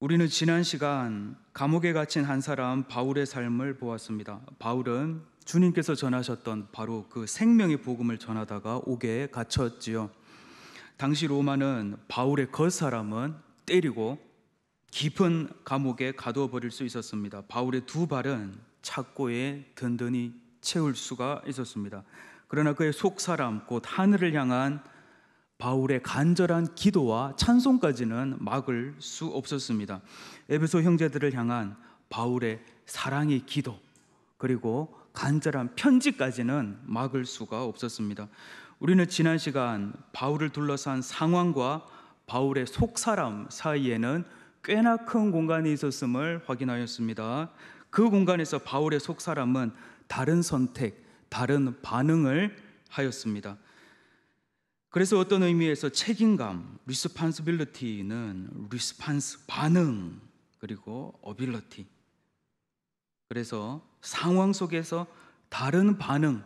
우리는 지난 시간 감옥에 갇힌 한 사람 바울의 삶을 보았습니다. 바울은 주님께서 전하셨던 바로 그 생명의 복음을 전하다가 옥에 갇혔지요. 당시 로마는 바울의 겉사람은 때리고 깊은 감옥에 가두어 버릴 수 있었습니다. 바울의 두 발은 착고에 든든히 채울 수가 있었습니다. 그러나 그의 속사람 곧 하늘을 향한 바울의 간절한 기도와 찬송까지는 막을 수 없었습니다. 에베소 형제들을 향한 바울의 사랑의 기도 그리고 간절한 편지까지는 막을 수가 없었습니다. 우리는 지난 시간 바울을 둘러싼 상황과 바울의 속사람 사이에는 꽤나 큰 공간이 있었음을 확인하였습니다. 그 공간에서 바울의 속사람은 다른 선택, 다른 반응을 하였습니다. 그래서 어떤 의미에서 책임감, responsibility는 response, 반응, 그리고 ability. 그래서 상황 속에서 다른 반응,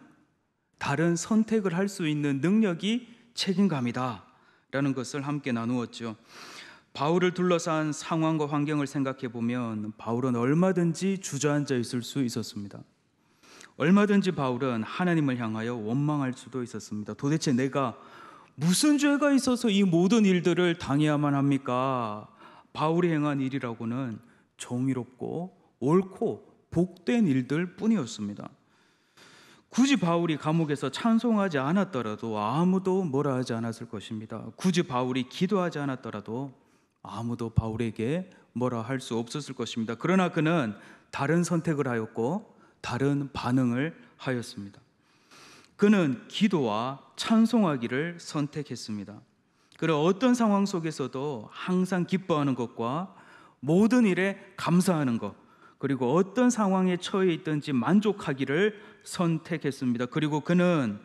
다른 선택을 할 수 있는 능력이 책임감이다 라는 것을 함께 나누었죠. 바울을 둘러싼 상황과 환경을 생각해 보면 바울은 얼마든지 주저앉아 있을 수 있었습니다. 얼마든지 바울은 하나님을 향하여 원망할 수도 있었습니다. 도대체 내가 무슨 죄가 있어서 이 모든 일들을 당해야만 합니까? 바울이 행한 일이라고는 정의롭고 옳고 복된 일들 뿐이었습니다. 굳이 바울이 감옥에서 찬송하지 않았더라도 아무도 뭐라 하지 않았을 것입니다. 굳이 바울이 기도하지 않았더라도 아무도 바울에게 뭐라 할 수 없었을 것입니다. 그러나 그는 다른 선택을 하였고 다른 반응을 하였습니다. 그는 기도와 찬송하기를 선택했습니다. 그는 어떤 상황 속에서도 항상 기뻐하는 것과 모든 일에 감사하는 것, 그리고 어떤 상황에 처해 있든지 만족하기를 선택했습니다. 그리고 그는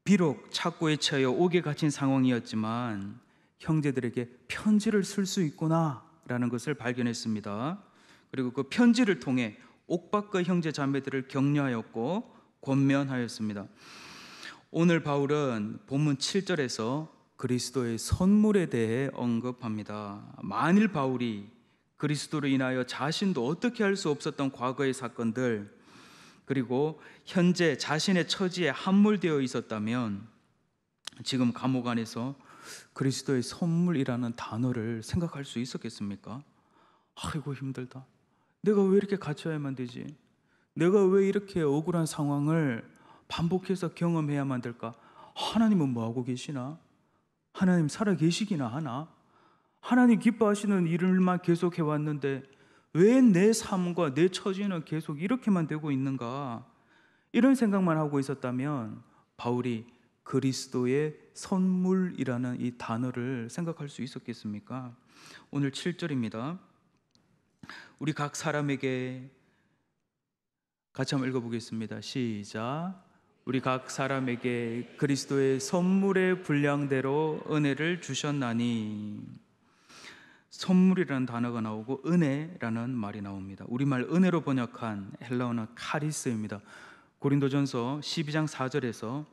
비록 착고에 처해 옥에 갇힌 상황이었지만 형제들에게 편지를 쓸 수 있구나라는 것을 발견했습니다. 그리고 그 편지를 통해 옥 밖의 형제 자매들을 격려하였고 권면하였습니다. 오늘 바울은 본문 7절에서 그리스도의 선물에 대해 언급합니다. 만일 바울이 그리스도로 인하여 자신도 어떻게 할 수 없었던 과거의 사건들 그리고 현재 자신의 처지에 함몰되어 있었다면 지금 감옥 안에서 그리스도의 선물이라는 단어를 생각할 수 있었겠습니까? 아이고 힘들다. 내가 왜 이렇게 갇혀야만 되지? 내가 왜 이렇게 억울한 상황을 반복해서 경험해야만 될까? 하나님은 뭐하고 계시나? 하나님 살아 계시기나 하나? 하나님 기뻐하시는 일을만 계속 해왔는데 왜 내 삶과 내 처지는 계속 이렇게만 되고 있는가? 이런 생각만 하고 있었다면 바울이 그리스도의 선물이라는 이 단어를 생각할 수 있었겠습니까? 오늘 7절입니다. 우리 각 사람에게 같이 한번 읽어보겠습니다. 시작. 우리 각 사람에게 그리스도의 선물의 분량대로 은혜를 주셨나니. 선물이라는 단어가 나오고 은혜라는 말이 나옵니다. 우리말 은혜로 번역한 헬라어는 카리스입니다. 고린도전서 12장 4절에서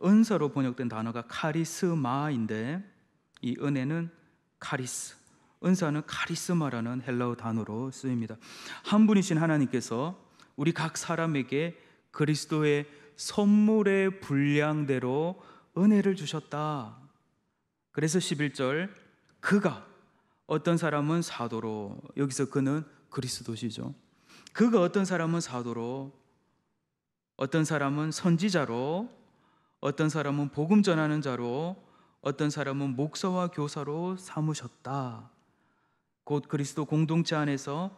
은사로 번역된 단어가 카리스마인데 이 은혜는 카리스, 은사는 카리스마라는 헬라어 단어로 쓰입니다. 한 분이신 하나님께서 우리 각 사람에게 그리스도의 선물의 분량대로 은혜를 주셨다. 그래서 11절 그가 어떤 사람은 사도로, 여기서 그는 그리스도시죠. 그가 어떤 사람은 사도로, 어떤 사람은 선지자로, 어떤 사람은 복음 전하는 자로, 어떤 사람은 목사와 교사로 삼으셨다. 곧 그리스도 공동체 안에서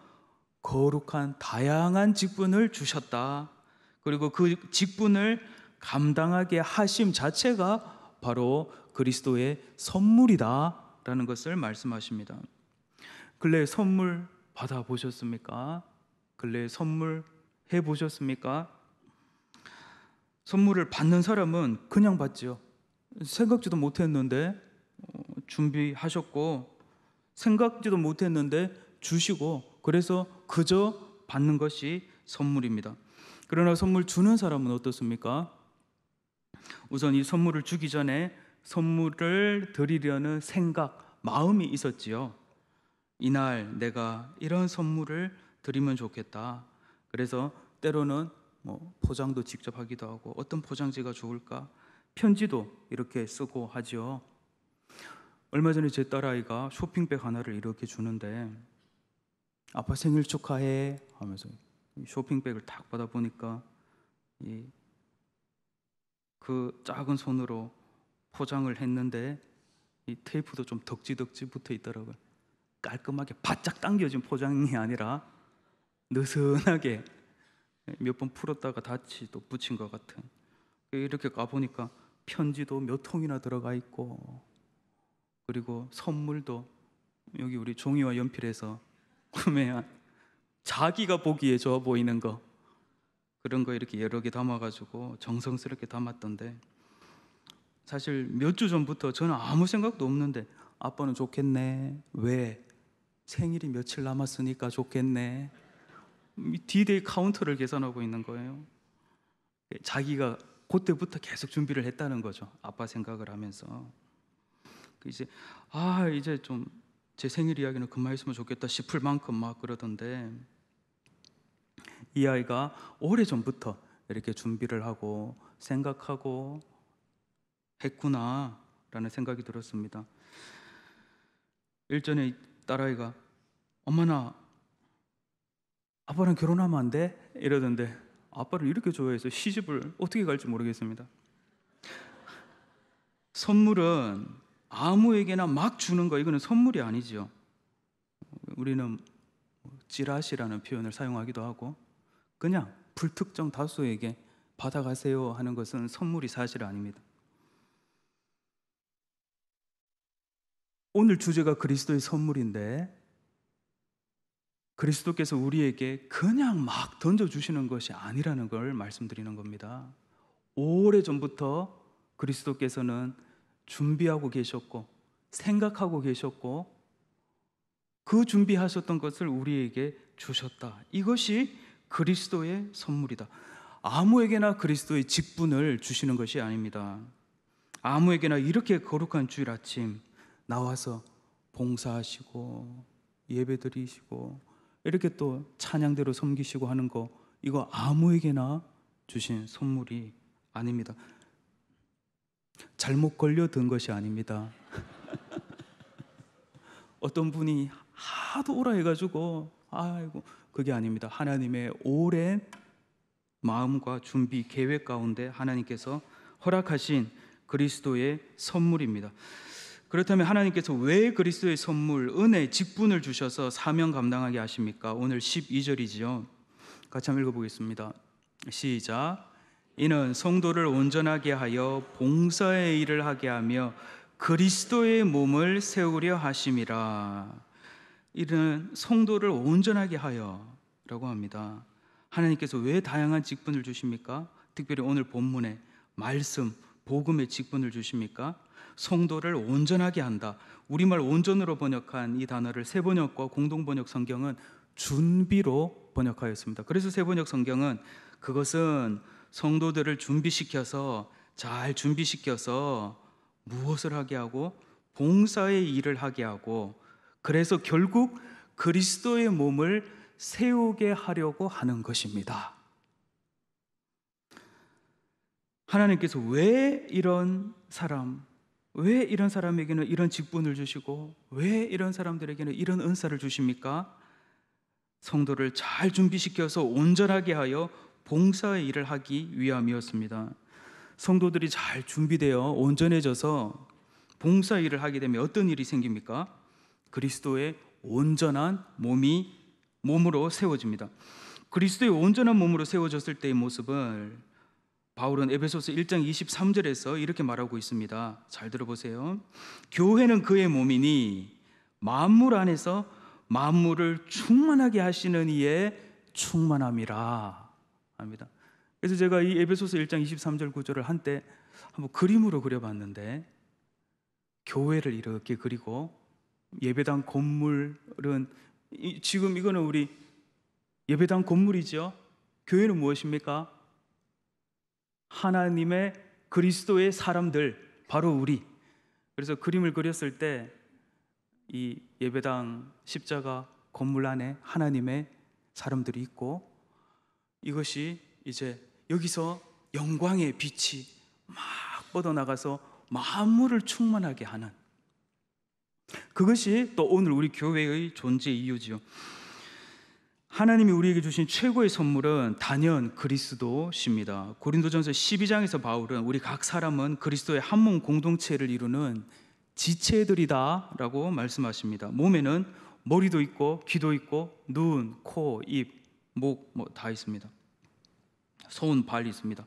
거룩한 다양한 직분을 주셨다. 그리고 그 직분을 감당하게 하심 자체가 바로 그리스도의 선물이다 라는 것을 말씀하십니다. 근래에 선물 받아보셨습니까? 근래에 선물 해보셨습니까? 선물을 받는 사람은 그냥 받지요. 생각지도 못했는데 준비하셨고 생각지도 못했는데 주시고 그래서 그저 받는 것이 선물입니다. 그러나 선물 주는 사람은 어떻습니까? 우선 이 선물을 주기 전에 선물을 드리려는 생각, 마음이 있었지요. 이날 내가 이런 선물을 드리면 좋겠다. 그래서 때로는 포장도 직접 하기도 하고, 어떤 포장지가 좋을까? 편지도 이렇게 쓰고 하죠. 얼마 전에 제 딸아이가 쇼핑백 하나를 이렇게 주는데, 아빠 생일 축하해 하면서 쇼핑백을 딱 받아보니까 그 작은 손으로 포장을 했는데 이 테이프도 좀 덕지덕지 붙어 있더라고요. 깔끔하게 바짝 당겨진 포장이 아니라 느슨하게 몇 번 풀었다가 다시 또 붙인 것 같은, 이렇게 가보니까 편지도 몇 통이나 들어가 있고, 그리고 선물도 여기 우리 종이와 연필에서 구매한 자기가 보기에 좋아 보이는 거, 그런 거 이렇게 여러 개 담아가지고 정성스럽게 담았던데, 사실 몇 주 전부터 저는 아무 생각도 없는데 아빠는 좋겠네. 왜? 생일이 며칠 남았으니까 좋겠네. D-Day 카운터를 계산하고 있는 거예요. 자기가 그때부터 계속 준비를 했다는 거죠. 아빠 생각을 하면서. 이제 좀 제 생일 이야기는 그만했으면 좋겠다 싶을 만큼 막 그러던데, 이 아이가 오래전부터 이렇게 준비를 하고 생각하고 했구나 라는 생각이 들었습니다. 일전에 딸아이가 엄마 나 아빠랑 결혼하면 안 돼? 이러던데, 아빠를 이렇게 좋아해서 시집을 어떻게 갈지 모르겠습니다. 선물은 아무에게나 막 주는 거, 이거는 선물이 아니죠. 우리는 찌라시라는 표현을 사용하기도 하고, 그냥 불특정 다수에게 받아가세요 하는 것은 선물이 사실 아닙니다. 오늘 주제가 그리스도의 선물인데, 그리스도께서 우리에게 그냥 막 던져주시는 것이 아니라는 걸 말씀드리는 겁니다. 오래전부터 그리스도께서는 준비하고 계셨고 생각하고 계셨고, 그 준비하셨던 것을 우리에게 주셨다. 이것이 그리스도의 선물이다. 아무에게나 그리스도의 직분을 주시는 것이 아닙니다. 아무에게나 이렇게 거룩한 주일 아침 나와서 봉사하시고 예배드리시고 이렇게 또 찬양대로 섬기시고 하는 거, 이거 아무에게나 주신 선물이 아닙니다. 잘못 걸려든 것이 아닙니다. 어떤 분이 하도 오라 해가지고 아이고, 그게 아닙니다. 하나님의 오랜 마음과 준비 계획 가운데 하나님께서 허락하신 그리스도의 선물입니다. 그렇다면 하나님께서 왜 그리스도의 선물, 은혜, 직분을 주셔서 사명 감당하게 하십니까? 오늘 12절이지요. 같이 한번 읽어보겠습니다. 시작. 이는 성도를 온전하게 하여 봉사의 일을 하게 하며 그리스도의 몸을 세우려 하심이라. 이는 성도를 온전하게 하여 라고 합니다. 하나님께서 왜 다양한 직분을 주십니까? 특별히 오늘 본문에 말씀, 복음의 직분을 주십니까? 성도를 온전하게 한다. 우리말 온전으로 번역한 이 단어를 새번역과 공동번역 성경은 준비로 번역하였습니다. 그래서 새번역 성경은 그것은 성도들을 준비시켜서, 잘 준비시켜서 무엇을 하게 하고? 봉사의 일을 하게 하고, 그래서 결국 그리스도의 몸을 세우게 하려고 하는 것입니다. 하나님께서 왜 이런 사람에게는 이런 직분을 주시고 왜 이런 사람들에게는 이런 은사를 주십니까? 성도를 잘 준비시켜서 온전하게 하여 봉사의 일을 하기 위함이었습니다. 성도들이 잘 준비되어 온전해져서 봉사 일을 하게 되면 어떤 일이 생깁니까? 그리스도의 온전한 몸으로 세워집니다. 그리스도의 온전한 몸으로 세워졌을 때의 모습을 바울은 에베소서 1장 23절에서 이렇게 말하고 있습니다. 잘 들어보세요. 교회는 그의 몸이니 만물 안에서 만물을 충만하게 하시는 이의 충만함이라 합니다. 그래서 제가 이 에베소서 1장 23절 구절을 한때 한번 그림으로 그려봤는데, 교회를 이렇게 그리고 예배당 건물은 지금 이거는 우리 예배당 건물이죠. 교회는 무엇입니까? 하나님의 그리스도의 사람들, 바로 우리. 그래서 그림을 그렸을 때 이 예배당 십자가 건물 안에 하나님의 사람들이 있고, 이것이 이제 여기서 영광의 빛이 막 뻗어나가서 만물을 충만하게 하는, 그것이 또 오늘 우리 교회의 존재 이유지요. 하나님이 우리에게 주신 최고의 선물은 단연 그리스도십니다. 고린도전서 12장에서 바울은 우리 각 사람은 그리스도의 한 몸 공동체를 이루는 지체들이다 라고 말씀하십니다. 몸에는 머리도 있고 귀도 있고 눈, 코, 입, 목 다 있습니다. 손, 발이 있습니다.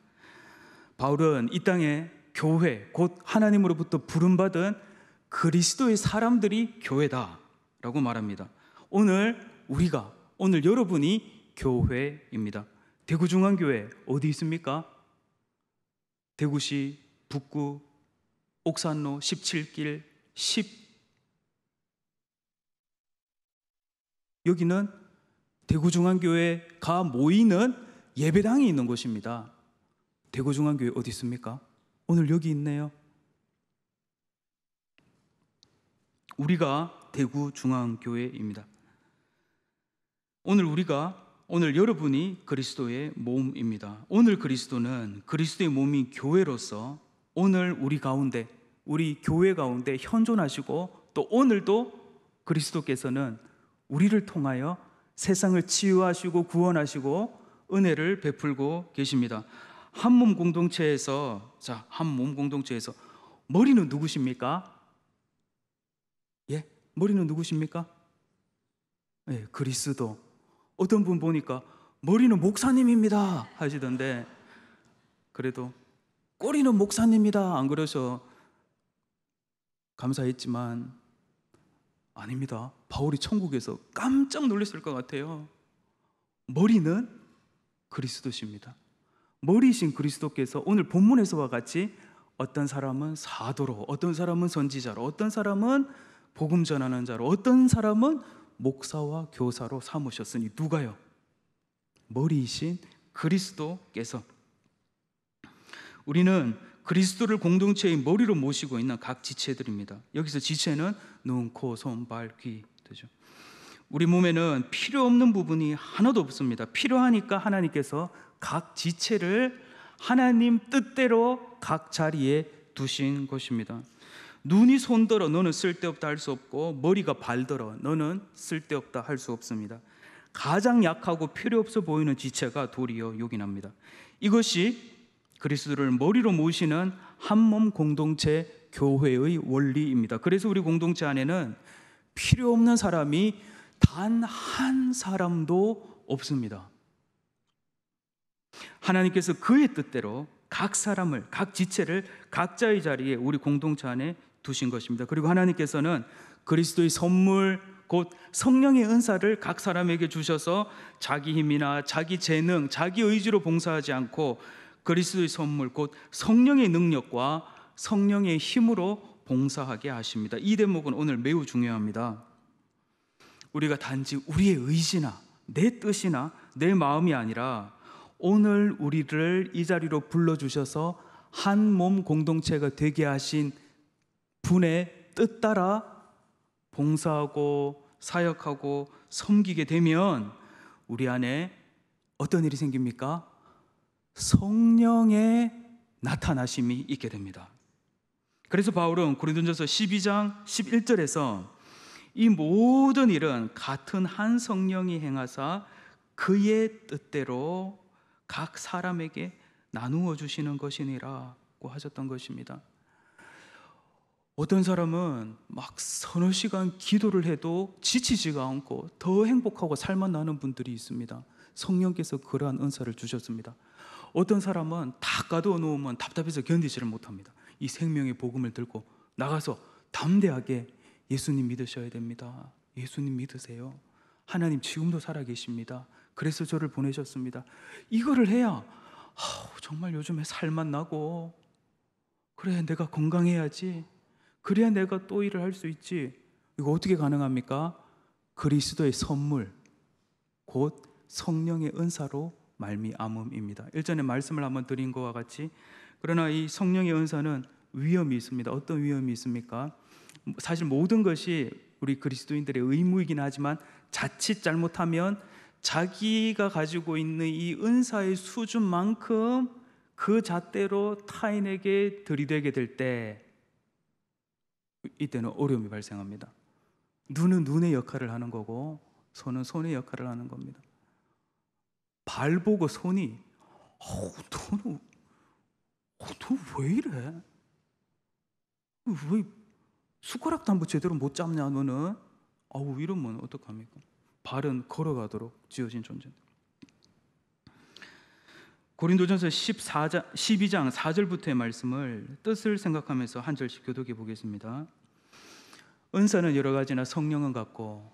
바울은 이 땅에 교회, 곧 하나님으로부터 부름받은 그리스도의 사람들이 교회다 라고 말합니다. 오늘 여러분이 교회입니다. 대구중앙교회 어디 있습니까? 대구시 북구 옥산로 17길 10, 여기는 대구중앙교회가 모이는 예배당이 있는 곳입니다. 대구중앙교회 어디 있습니까? 오늘 여기 있네요. 우리가 대구중앙교회입니다. 오늘 여러분이 그리스도의 몸입니다. 오늘 그리스도는 그리스도의 몸인 교회로서 오늘 우리 교회 가운데 현존하시고, 또 오늘도 그리스도께서는 우리를 통하여 세상을 치유하시고 구원하시고 은혜를 베풀고 계십니다. 한 몸 공동체에서 머리는 누구십니까? 머리는 누구십니까? 그리스도. 어떤 분 보니까 머리는 목사님입니다 하시던데, 그래도 꼬리는 목사님이다 안 그러셔 감사했지만 아닙니다. 바울이 천국에서 깜짝 놀랐을 것 같아요. 머리는 그리스도십니다. 머리이신 그리스도께서 오늘 본문에서와 같이 어떤 사람은 사도로, 어떤 사람은 선지자로, 어떤 사람은 복음 전하는 자로, 어떤 사람은 목사와 교사로 삼으셨으니 누가요? 머리이신 그리스도께서. 우리는 그리스도를 공동체의 머리로 모시고 있는 각 지체들입니다. 여기서 지체는 눈, 코, 손, 발, 귀 되죠. 우리 몸에는 필요 없는 부분이 하나도 없습니다. 필요하니까 하나님께서 각 지체를 하나님 뜻대로 각 자리에 두신 것입니다. 눈이 손들어 너는 쓸데없다 할 수 없고, 머리가 발들어 너는 쓸데없다 할 수 없습니다. 가장 약하고 필요 없어 보이는 지체가 도리어 요긴합니다. 이것이 그리스도를 머리로 모시는 한 몸 공동체 교회의 원리입니다. 그래서 우리 공동체 안에는 필요 없는 사람이 단 한 사람도 없습니다. 하나님께서 그의 뜻대로 각 사람을, 각 지체를 각자의 자리에 우리 공동체 안에 두신 것입니다. 그리고 하나님께서는 그리스도의 선물, 곧 성령의 은사를 각 사람에게 주셔서 자기 힘이나 자기 재능, 자기 의지로 봉사하지 않고 그리스도의 선물, 곧 성령의 능력과 성령의 힘으로 봉사하게 하십니다. 이 대목은 오늘 매우 중요합니다. 우리가 단지 우리의 의지나 내 뜻이나 내 마음이 아니라 오늘 우리를 이 자리로 불러주셔서 한 몸 공동체가 되게 하신 분의 뜻 따라 봉사하고 사역하고 섬기게 되면 우리 안에 어떤 일이 생깁니까? 성령의 나타나심이 있게 됩니다. 그래서 바울은 고린도전서 12장 11절에서 이 모든 일은 같은 한 성령이 행하사 그의 뜻대로 각 사람에게 나누어 주시는 것이니라고 하셨던 것입니다. 어떤 사람은 막 서너 시간 기도를 해도 지치지가 않고 더 행복하고 살만 나는 분들이 있습니다. 성령께서 그러한 은사를 주셨습니다. 어떤 사람은 다 가두어 놓으면 답답해서 견디지를 못합니다. 이 생명의 복음을 들고 나가서 담대하게 예수님 믿으셔야 됩니다. 예수님 믿으세요. 하나님 지금도 살아계십니다. 그래서 저를 보내셨습니다. 이거를 해야 정말 요즘에 살만 나고, 그래 내가 건강해야지, 그래야 내가 또 일을 할 수 있지. 이거 어떻게 가능합니까? 그리스도의 선물, 곧 성령의 은사로 말미암음입니다. 일전에 말씀을 한번 드린 것과 같이, 그러나 이 성령의 은사는 위험이 있습니다. 어떤 위험이 있습니까? 사실 모든 것이 우리 그리스도인들의 의무이긴 하지만 자칫 잘못하면 자기가 가지고 있는 이 은사의 수준만큼 그 잣대로 타인에게 들이대게 될 때 이때는 어려움이 발생합니다. 눈은 눈의 역할을 하는 거고 손은 손의 역할을 하는 겁니다. 발 보고 손이 너는 왜 이래? 왜 숟가락도 한번 제대로 못 잡냐 너는? 이러면 어떡합니까? 발은 걸어가도록 지어진 존재입니다. 고린도전서 12장 4절부터의 말씀을 뜻을 생각하면서 한 절씩 교독해 보겠습니다. 은사는 여러 가지나 성령은 같고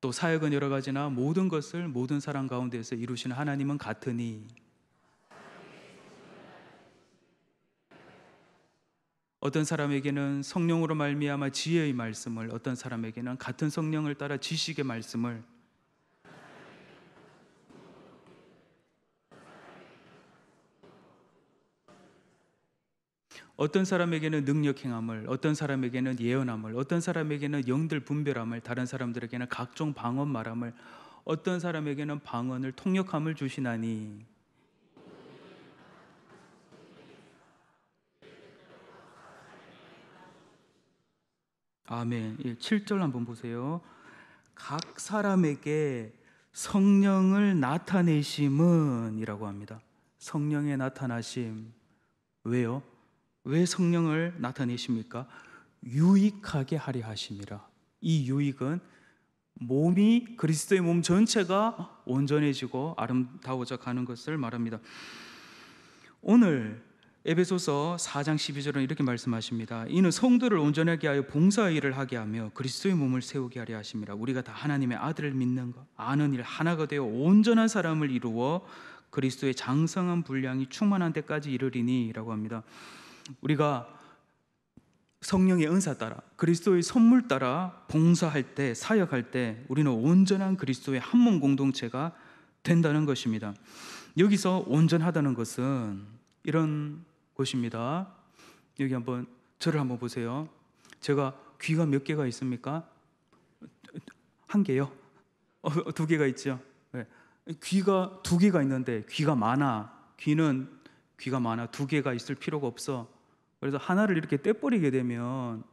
또 사역은 여러 가지나 모든 것을 모든 사람 가운데에서 이루시는 하나님은 같으니 어떤 사람에게는 성령으로 말미암아 지혜의 말씀을, 어떤 사람에게는 같은 성령을 따라 지식의 말씀을, 어떤 사람에게는 능력 행함을, 어떤 사람에게는 예언함을, 어떤 사람에게는 영들 분별함을, 다른 사람들에게는 각종 방언 말함을, 어떤 사람에게는 방언을 통역함을 주시나니. 아멘. 7절 한번 보세요. 각 사람에게 성령을 나타내심은 이라고 합니다. 성령의 나타나심. 왜요? 왜 성령을 나타내십니까? 유익하게 하려 하심이라. 이 유익은 몸이, 그리스도의 몸 전체가 온전해지고 아름다워져 가는 것을 말합니다. 오늘 에베소서 4장 12절은 이렇게 말씀하십니다. 이는 성도를 온전하게 하여 봉사의 일을 하게 하며 그리스도의 몸을 세우게 하려 하심이라. 우리가 다 하나님의 아들을 믿는 것, 아는 일 하나가 되어 온전한 사람을 이루어 그리스도의 장성한 분량이 충만한 데까지 이르리니 라고 합니다. 우리가 성령의 은사 따라, 그리스도의 선물 따라 봉사할 때, 사역할 때 우리는 온전한 그리스도의 한 몸 공동체가 된다는 것입니다. 여기서 온전하다는 것은 이런 것입니다. 여기 한번 저를 한번 보세요. 제가 귀가 몇 개가 있습니까? 한 개요? 두 개가 있죠. 네. 귀가 두 개가 있는데 귀가 많아. 귀가 많아. 두 개가 있을 필요가 없어. 그래서 하나를 이렇게 떼버리게 되면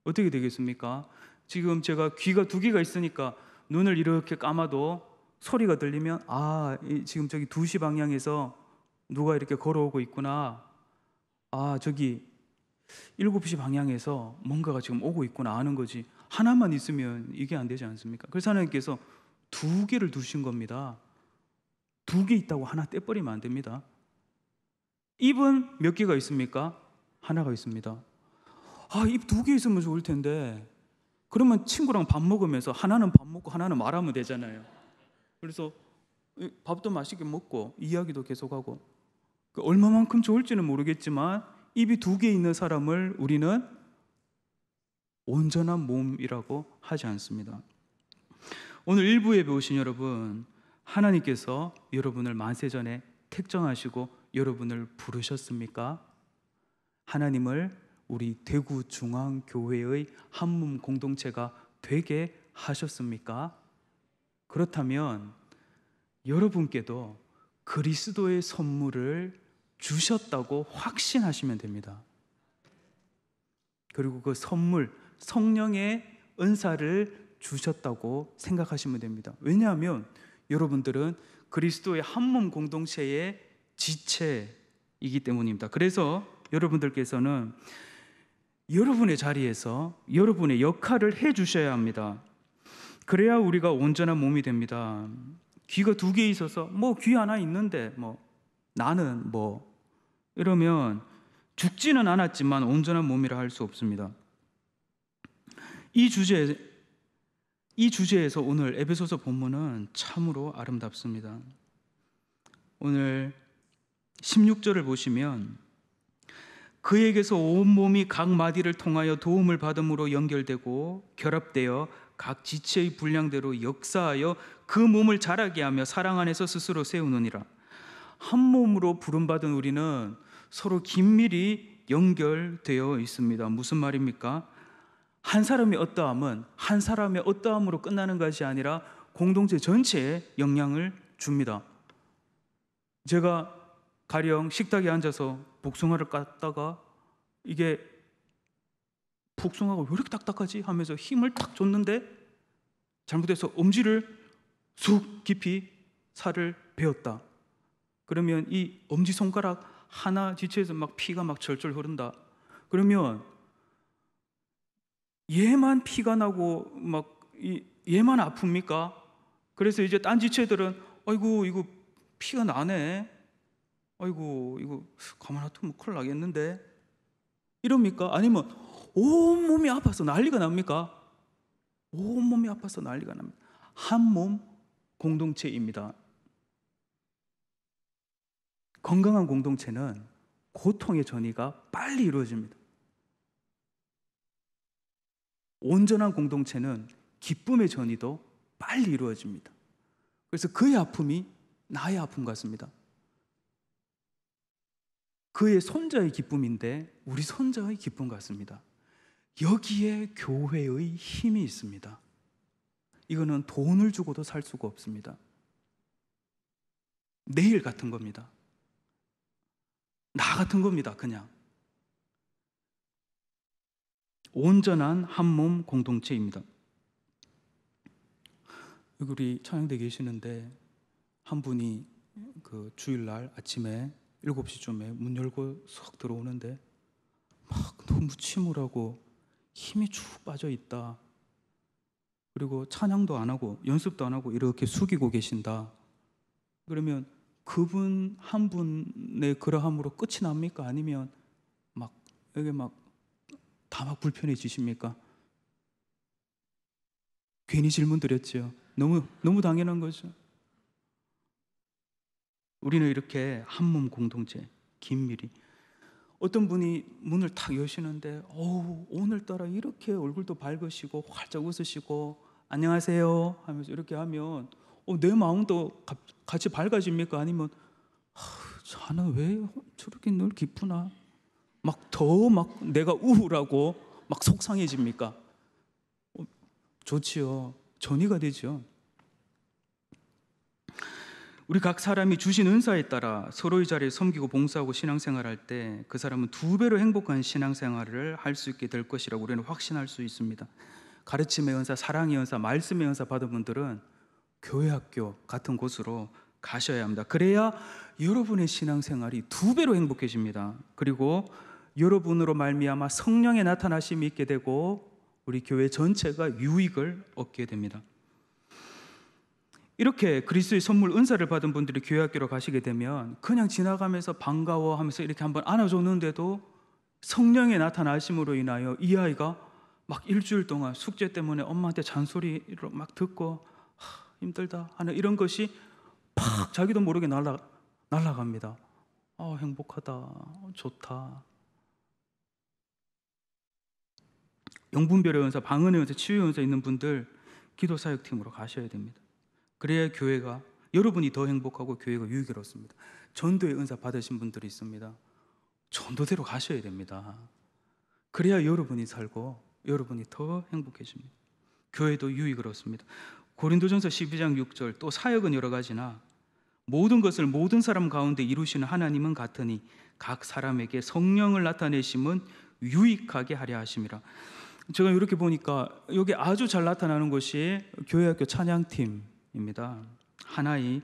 어떻게 되겠습니까? 지금 제가 귀가 두 개가 있으니까 눈을 이렇게 감아도 소리가 들리면 지금 저기 2시 방향에서 누가 이렇게 걸어오고 있구나. 저기 7시 방향에서 뭔가가 지금 오고 있구나 아는 거지. 하나만 있으면 이게 안 되지 않습니까? 그래서 하나님께서 2개를 두신 겁니다. 2개 있다고 하나 떼버리면 안 됩니다. 입은 몇 개가 있습니까? 하나가 있습니다. 입 2개 있으면 좋을 텐데 그러면 친구랑 밥 먹으면서 하나는 밥 먹고 하나는 말하면 되잖아요. 그래서 밥도 맛있게 먹고 이야기도 계속하고 얼마만큼 좋을지는 모르겠지만 입이 2개 있는 사람을 우리는 온전한 몸이라고 하지 않습니다. 오늘 일부 예배 오신 여러분, 하나님께서 여러분을 만세전에 택정하시고 여러분을 부르셨습니까? 하나님을 우리 대구중앙교회의 한몸 공동체가 되게 하셨습니까? 그렇다면 여러분께도 그리스도의 선물을 주셨다고 확신하시면 됩니다. 그리고 그 선물, 성령의 은사를 주셨다고 생각하시면 됩니다. 왜냐하면 여러분들은 그리스도의 한몸 공동체의 지체이기 때문입니다. 그래서 여러분들께서는 여러분의 자리에서 여러분의 역할을 해주셔야 합니다. 그래야 우리가 온전한 몸이 됩니다. 귀가 2개 있어서 귀 하나 있는데 나는 이러면 죽지는 않았지만 온전한 몸이라 할 수 없습니다. 이 주제에서 오늘 에베소서 본문은 참으로 아름답습니다. 오늘 16절을 보시면 그에게서 온 몸이 각 마디를 통하여 도움을 받음으로 연결되고 결합되어 각 지체의 분량대로 역사하여 그 몸을 자라게 하며 사랑 안에서 스스로 세우느니라. 한 몸으로 부름받은 우리는 서로 긴밀히 연결되어 있습니다. 무슨 말입니까? 한 사람의 어떠함은 한 사람의 어떠함으로 끝나는 것이 아니라 공동체 전체에 영향을 줍니다. 제가 가령 식탁에 앉아서 복숭아를 깠다가 이게 복숭아가 왜 이렇게 딱딱하지? 하면서 힘을 탁 줬는데 잘못해서 엄지를 쑥 깊이 살을 베었다. 그러면 이 엄지손가락 하나 지체에서 막 피가 막 절절 흐른다. 그러면 얘만 피가 나고 막 얘만 아픕니까? 그래서 이제 딴 지체들은 아이고 이거 피가 나네. 아이고 이거 가만 놔두면 큰일 나겠는데 이럽니까? 아니면 온몸이 아파서 난리가 납니까? 온몸이 아파서 난리가 납니다. 한 몸 공동체입니다. 건강한 공동체는 고통의 전이가 빨리 이루어집니다. 온전한 공동체는 기쁨의 전이도 빨리 이루어집니다. 그래서 그의 아픔이 나의 아픔 같습니다. 그의 손자의 기쁨인데 우리 손자의 기쁨 같습니다. 여기에 교회의 힘이 있습니다. 이거는 돈을 주고도 살 수가 없습니다. 내일 같은 겁니다. 나 같은 겁니다. 그냥 온전한 한몸 공동체입니다. 여기 우리 찬양대 계시는데 한 분이 그 주일날 아침에 7시쯤에 문 열고 석 들어오는데 막 너무 침울하고 힘이 축 빠져 있다. 그리고 찬양도 안 하고 연습도 안 하고 이렇게 숙이고 계신다. 그러면 그분 한 분의 그러함으로 끝이 납니까? 아니면 막 여기 막 다 막 불편해지십니까? 괜히 질문 드렸죠. 너무 당연한 거죠. 우리는 이렇게 한 몸 공동체, 긴밀히. 어떤 분이 문을 탁 여시는데 오늘따라 이렇게 얼굴도 밝으시고 활짝 웃으시고 안녕하세요 하면서 이렇게 하면 내 마음도 같이 밝아집니까? 아니면 자는 왜 저렇게 늘 기쁘나? 막 더 막 내가 우울하고 막 속상해집니까? 좋지요. 전이가 되죠. 우리 각 사람이 주신 은사에 따라 서로의 자리에 섬기고 봉사하고 신앙생활할 때 그 사람은 2배로 행복한 신앙생활을 할 수 있게 될 것이라고 우리는 확신할 수 있습니다. 가르침의 은사, 사랑의 은사, 말씀의 은사 받은 분들은 교회 학교 같은 곳으로 가셔야 합니다. 그래야 여러분의 신앙생활이 2배로 행복해집니다. 그리고 여러분으로 말미암아 성령의 나타나심이 있게 되고 우리 교회 전체가 유익을 얻게 됩니다. 이렇게 그리스도의 선물 은사를 받은 분들이 교회 학교로 가시게 되면 그냥 지나가면서 반가워하면서 이렇게 한번 안아줬는데도 성령의 나타나심으로 인하여 이 아이가 막 일주일 동안 숙제 때문에 엄마한테 잔소리를 막 듣고 힘들다 하는 이런 것이 팍 자기도 모르게 날아갑니다. 행복하다, 좋다. 영분별의 은사, 방언의 은사, 치유의 은사 있는 분들 기도사역팀으로 가셔야 됩니다. 그래야 교회가 여러분이 더 행복하고 교회가 유익을 얻습니다. 전도의 은사 받으신 분들이 있습니다. 전도대로 가셔야 됩니다. 그래야 여러분이 살고 여러분이 더 행복해집니다. 교회도 유익을 얻습니다. 고린도전서 12장 6절 또 사역은 여러 가지나 모든 것을 모든 사람 가운데 이루시는 하나님은 같으니 각 사람에게 성령을 나타내심은 유익하게 하려 하심이라. 제가 이렇게 보니까 여기 아주 잘 나타나는 것이 교회학교 찬양팀입니다. 하나의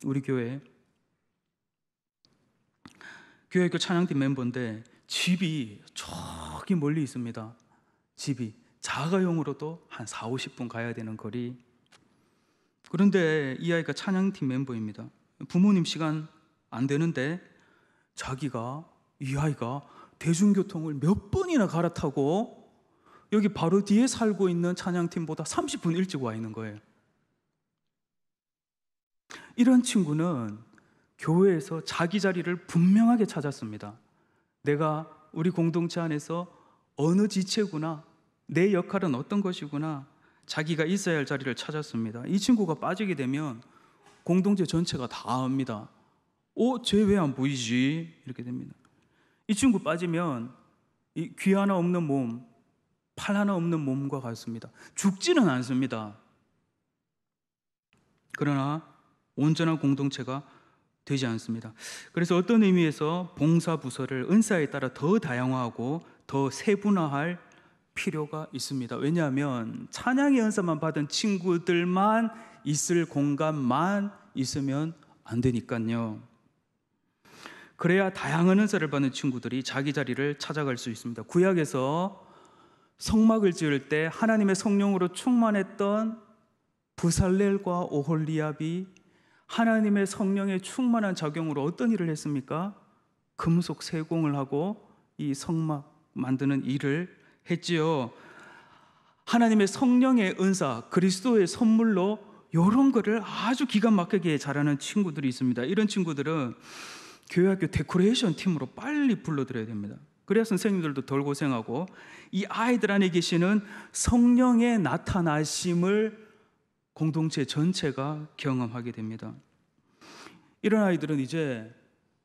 우리 교회학교 찬양팀 멤버인데 집이 저기 멀리 있습니다. 집이 자가용으로도 한 40-50분 가야 되는 거리. 그런데 이 아이가 찬양팀 멤버입니다. 부모님 시간 안 되는데 이 아이가 대중교통을 몇 번이나 갈아타고 여기 바로 뒤에 살고 있는 찬양팀보다 30분 일찍 와 있는 거예요. 이런 친구는 교회에서 자기 자리를 분명하게 찾았습니다. 내가 우리 공동체 안에서 어느 지체구나, 내 역할은 어떤 것이구나, 자기가 있어야 할 자리를 찾았습니다. 이 친구가 빠지게 되면 공동체 전체가 다 압니다. 쟤 왜 안 보이지? 이렇게 됩니다. 이 친구 빠지면 이 귀 하나 없는 몸, 팔 하나 없는 몸과 같습니다. 죽지는 않습니다. 그러나 온전한 공동체가 되지 않습니다. 그래서 어떤 의미에서 봉사 부서를 은사에 따라 더 다양화하고 더 세분화할 필요가 있습니다. 왜냐하면 찬양의 은사만 받은 친구들만 있을 공간만 있으면 안 되니까요. 그래야 다양한 은사를 받는 친구들이 자기 자리를 찾아갈 수 있습니다. 구약에서 성막을 지을 때 하나님의 성령으로 충만했던 브살렐과 오홀리압이 하나님의 성령의 충만한 작용으로 어떤 일을 했습니까? 금속 세공을 하고 이 성막 만드는 일을 했지요. 하나님의 성령의 은사, 그리스도의 선물로 이런 거를 아주 기가 막히게 잘하는 친구들이 있습니다. 이런 친구들은 교회학교 데코레이션 팀으로 빨리 불러들여야 됩니다. 그래야 선생님들도 덜 고생하고 이 아이들 안에 계시는 성령의 나타나심을 공동체 전체가 경험하게 됩니다. 이런 아이들은 이제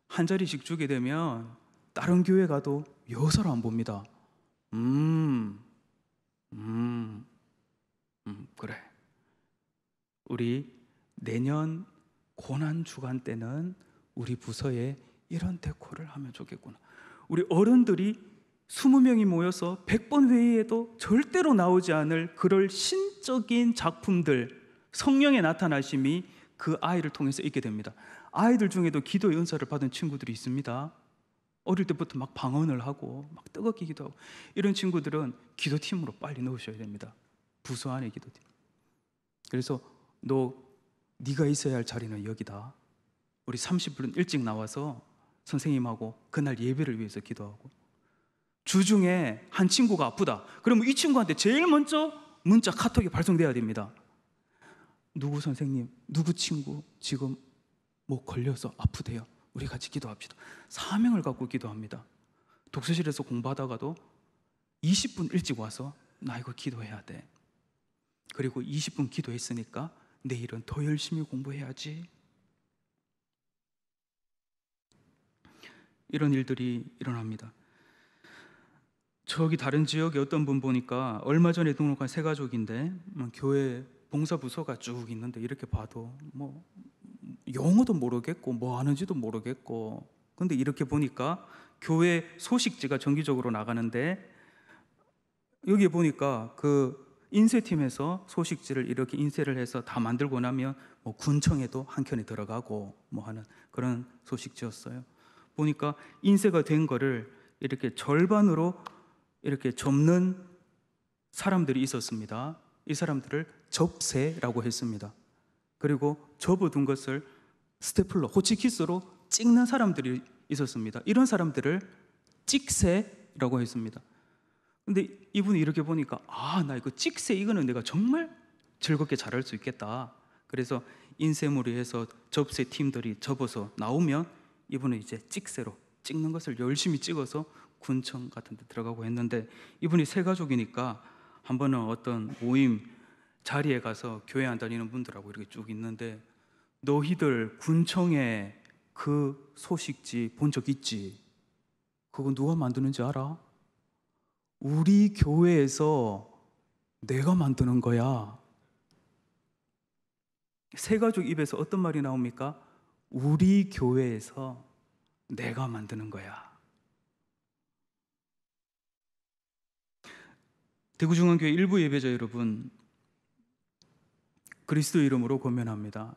한 자리씩 주게 되면 다른 교회 가도 여서를 안 봅니다. 그래. 우리 내년 고난 주간 때는 우리 부서에 이런 데코를 하면 좋겠구나. 우리 어른들이 20명이 모여서 100번 회의해도 절대로 나오지 않을 그럴 신적인 작품들, 성령의 나타나심이 그 아이를 통해서 있게 됩니다. 아이들 중에도 기도의 은사를 받은 친구들이 있습니다. 어릴 때부터 막 방언을 하고 막 뜨겁게 기도하고 이런 친구들은 기도팀으로 빨리 넣으셔야 됩니다. 부서 안에 기도팀. 그래서 네가 있어야 할 자리는 여기다. 우리 30분 일찍 나와서 선생님하고 그날 예배를 위해서 기도하고, 주중에 한 친구가 아프다 그러면 이 친구한테 제일 먼저 문자 카톡이 발송돼야 됩니다. 누구 선생님, 누구 친구 지금 뭐 걸려서 아프대요. 우리 같이 기도합시다. 사명을 갖고 기도합니다. 독서실에서 공부하다가도 20분 일찍 와서 나 이거 기도해야 돼. 그리고 20분 기도했으니까 내일은 더 열심히 공부해야지. 이런 일들이 일어납니다. 저기 다른 지역에 어떤 분 보니까 얼마 전에 등록한 세 가족인데 교회 봉사부서가 쭉 있는데 이렇게 봐도 뭐 영어도 모르겠고 뭐 하는지도 모르겠고, 근데 이렇게 보니까 교회 소식지가 정기적으로 나가는데 여기 보니까 그 인쇄팀에서 소식지를 이렇게 인쇄를 해서 다 만들고 나면 뭐 군청에도 한 켠에 들어가고 뭐 하는 그런 소식지였어요. 보니까 인쇄가 된 거를 이렇게 절반으로 이렇게 접는 사람들이 있었습니다. 이 사람들을 접새라고 했습니다. 그리고 접어둔 것을 스테플러, 호치키스로 찍는 사람들이 있었습니다. 이런 사람들을 찍새라고 했습니다. 근데 이분이 이렇게 보니까 나 이거 찍새 이거는 내가 정말 즐겁게 잘할 수 있겠다. 그래서 인쇄물을 해서 접새 팀들이 접어서 나오면 이분은 이제 찍새로 찍는 것을 열심히 찍어서 군청 같은 데 들어가고 했는데, 이분이 세 가족이니까 한 번은 어떤 모임 자리에 가서 교회 안 다니는 분들하고 이렇게 쭉 있는데, 너희들 군청에 그 소식지 본 적 있지? 그거 누가 만드는지 알아? 우리 교회에서 내가 만드는 거야. 세 가족 입에서 어떤 말이 나옵니까? 우리 교회에서 내가 만드는 거야. 대구중앙교회 일부 예배자 여러분, 그리스도 이름으로 권면합니다.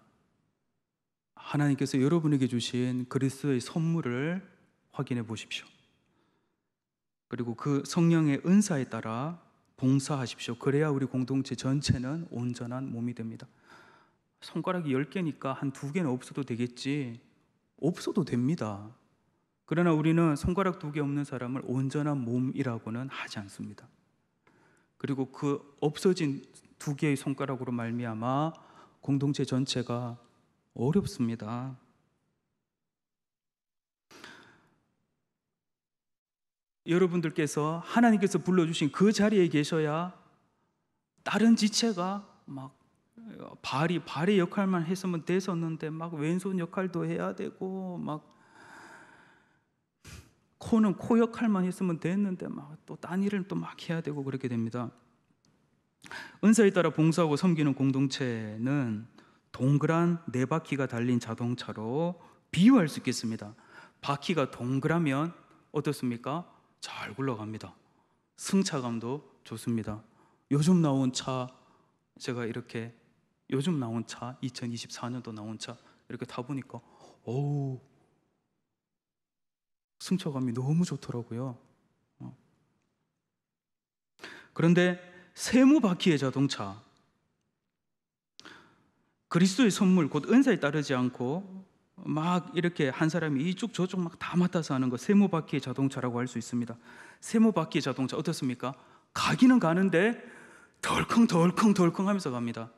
하나님께서 여러분에게 주신 그리스도의 선물을 확인해 보십시오. 그리고 그 성령의 은사에 따라 봉사하십시오. 그래야 우리 공동체 전체는 온전한 몸이 됩니다. 손가락이 10개니까 한 2개는 없어도 되겠지. 없어도 됩니다. 그러나 우리는 손가락 2개 없는 사람을 온전한 몸이라고는 하지 않습니다. 그리고 그 없어진 2개의 손가락으로 말미암아 공동체 전체가 어렵습니다. 여러분들께서 하나님께서 불러주신 그 자리에 계셔야 다른 지체가 막 발의 역할만 했으면 됐었는데 막 왼손 역할도 해야 되고 막 코는 코 역할만 했으면 됐는데 막 또 딴 일을 또 막 해야 되고 그렇게 됩니다. 은사에 따라 봉사하고 섬기는 공동체는 동그란 네 바퀴가 달린 자동차로 비유할 수 있겠습니다. 바퀴가 동그라면 어떻습니까? 잘 굴러갑니다. 승차감도 좋습니다. 요즘 나온 차, 제가 이렇게 요즘 나온 차, 2024년도 나온 차 이렇게 타보니까 어우, 승차감이 너무 좋더라고요. 그런데 세무 바퀴의 자동차, 그리스도의 선물 곧 은사에 따르지 않고 막 이렇게 한 사람이 이쪽 저쪽 막 다 맡아서 하는 거 세무 바퀴의 자동차라고 할 수 있습니다. 세무 바퀴의 자동차 어떻습니까? 가기는 가는데 덜컹 하면서 갑니다.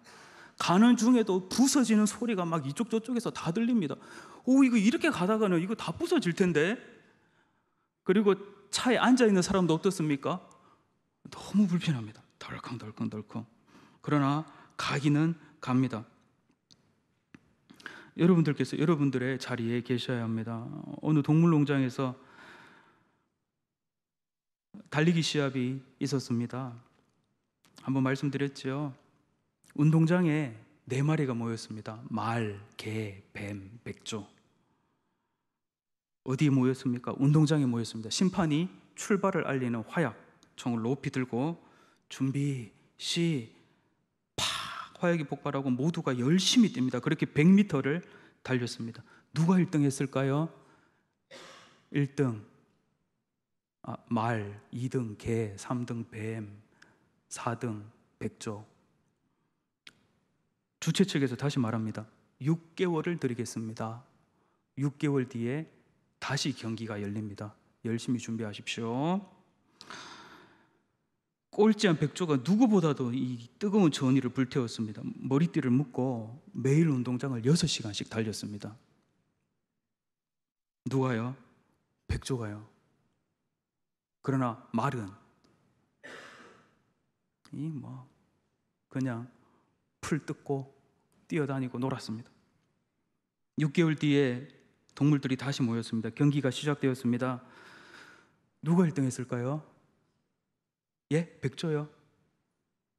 가는 중에도 부서지는 소리가 막 이쪽 저쪽에서 다 들립니다. 오, 이거 이렇게 가다가는 이거 다 부서질 텐데. 그리고 차에 앉아 있는 사람도 어떻습니까? 너무 불편합니다. 덜컹. 그러나 가기는 갑니다. 여러분들께서 여러분들의 자리에 계셔야 합니다. 어느 동물농장에서 달리기 시합이 있었습니다. 한번 말씀드렸죠. 운동장에 4마리가 모였습니다. 말, 개, 뱀, 백조. 어디에 모였습니까? 운동장에 모였습니다. 심판이 출발을 알리는 화약 총을 높이 들고 준비, 팍 화약이 폭발하고 모두가 열심히 뜁니다. 그렇게 100m를 달렸습니다. 누가 1등 했을까요? 1등 말, 2등 개, 3등 뱀, 4등 백조. 주최 측에서 다시 말합니다. 6개월을 드리겠습니다. 6개월 뒤에 다시 경기가 열립니다. 열심히 준비하십시오. 꼴찌한 백조가 누구보다도 이 뜨거운 전의를 불태웠습니다. 머리띠를 묶고 매일 운동장을 6시간씩 달렸습니다. 누가요? 백조가요. 그러나 말은 그냥 풀 뜯고 뛰어다니고 놀았습니다. 6개월 뒤에 동물들이 다시 모였습니다. 경기가 시작되었습니다. 누가 1등 했을까요? 예? 백조요?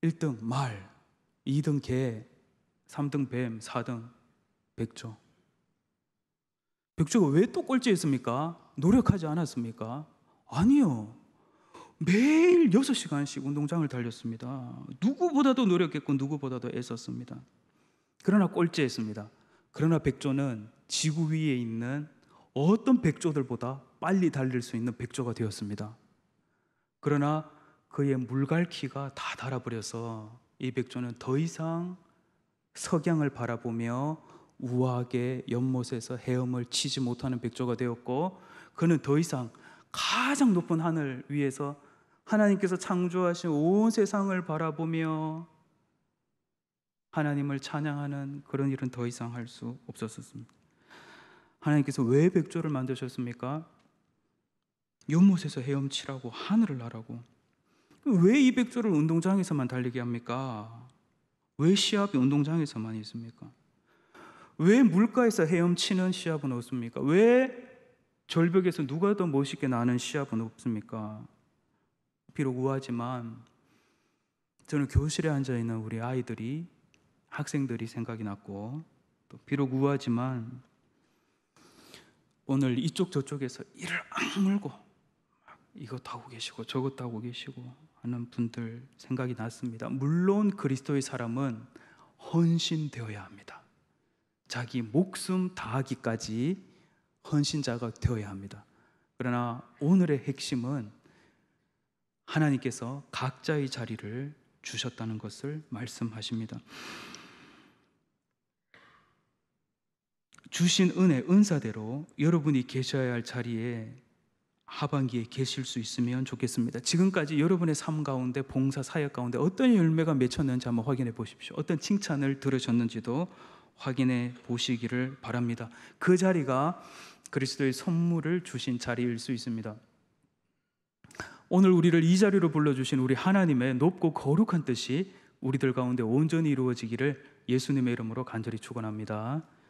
1등 말, 2등 개, 3등 뱀, 4등 백조. 백조가 왜 또 꼴찌했습니까? 노력하지 않았습니까? 아니요. 매일 6시간씩 운동장을 달렸습니다. 누구보다도 노력했고 누구보다도 애썼습니다. 그러나 꼴찌했습니다. 그러나 백조는 지구 위에 있는 어떤 백조들보다 빨리 달릴 수 있는 백조가 되었습니다. 그러나 그의 물갈퀴가 다 닳아버려서 이 백조는 더 이상 석양을 바라보며 우아하게 연못에서 헤엄을 치지 못하는 백조가 되었고, 그는 더 이상 가장 높은 하늘 위에서 하나님께서 창조하신 온 세상을 바라보며 하나님을 찬양하는 그런 일은 더 이상 할 수 없었습니다. 하나님께서 왜 백조를 만드셨습니까? 연못에서 헤엄치라고, 하늘을 나라고. 왜 이 백조를 운동장에서만 달리게 합니까? 왜 시합이 운동장에서만 있습니까? 왜 물가에서 헤엄치는 시합은 없습니까? 왜 절벽에서 누가 더 멋있게 나는 시합은 없습니까? 비록 우하지만 저는 교실에 앉아있는 우리 아이들이, 학생들이 생각이 났고, 또 비록 우하지만 오늘 이쪽 저쪽에서 이를 악물고 이것 하고 계시고 저것 하고 계시고 하는 분들 생각이 났습니다. 물론 그리스도의 사람은 헌신되어야 합니다. 자기 목숨 다하기까지 헌신자가 되어야 합니다. 그러나 오늘의 핵심은 하나님께서 각자의 자리를 주셨다는 것을 말씀하십니다. 주신 은혜, 은사대로 여러분이 계셔야 할 자리에 하반기에 계실 수 있으면 좋겠습니다. 지금까지 여러분의 삶 가운데, 봉사 사역 가운데 어떤 열매가 맺혔는지 한번 확인해 보십시오. 어떤 칭찬을 들으셨는지도 확인해 보시기를 바랍니다. 그 자리가 그리스도의 선물을 주신 자리일 수 있습니다. 오늘 우리를 이 자리로 불러주신 우리 하나님의 높고 거룩한 뜻이 우리들 가운데 온전히 이루어지기를 예수님의 이름으로 간절히 축원합니다.